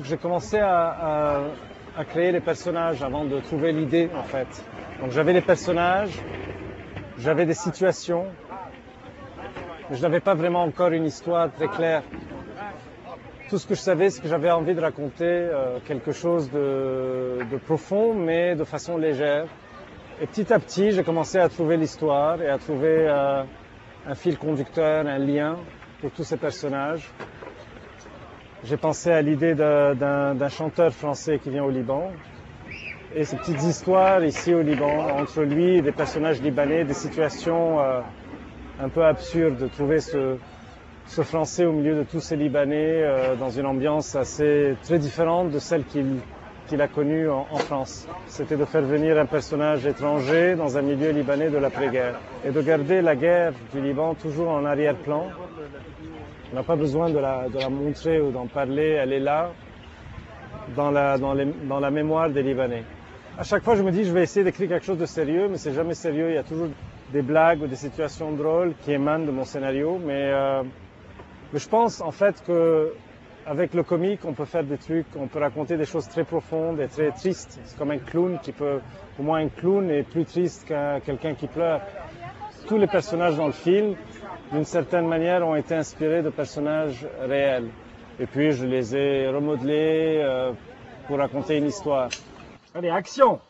J'ai commencé à créer les personnages avant de trouver l'idée, en fait. Donc j'avais les personnages, j'avais des situations, mais je n'avais pas vraiment encore une histoire très claire. Tout ce que je savais, c'est que j'avais envie de raconter quelque chose de profond, mais de façon légère. Et petit à petit, j'ai commencé à trouver l'histoire et à trouver un fil conducteur, un lien pour tous ces personnages. J'ai pensé à l'idée d'un chanteur français qui vient au Liban et ces petites histoires ici au Liban, entre lui et des personnages libanais, des situations un peu absurdes, de trouver ce Français au milieu de tous ces Libanais dans une ambiance très différente de celle qu'il a connue en France. C'était de faire venir un personnage étranger dans un milieu libanais de l'après-guerre et de garder la guerre du Liban toujours en arrière-plan. On n'a pas besoin de la montrer ou d'en parler, elle est là, dans la mémoire des Libanais. À chaque fois, je me dis, je vais essayer d'écrire quelque chose de sérieux, mais c'est jamais sérieux. Il y a toujours des blagues ou des situations drôles qui émanent de mon scénario. Mais je pense, en fait, qu'avec le comique, on peut faire des trucs, on peut raconter des choses très profondes et très tristes. C'est comme un clown pour moi, un clown est plus triste qu'un quelqu'un qui pleure. Tous les personnages dans le film, d'une certaine manière, ont été inspirés de personnages réels. Et puis, je les ai remodelés pour raconter une histoire. Allez, action!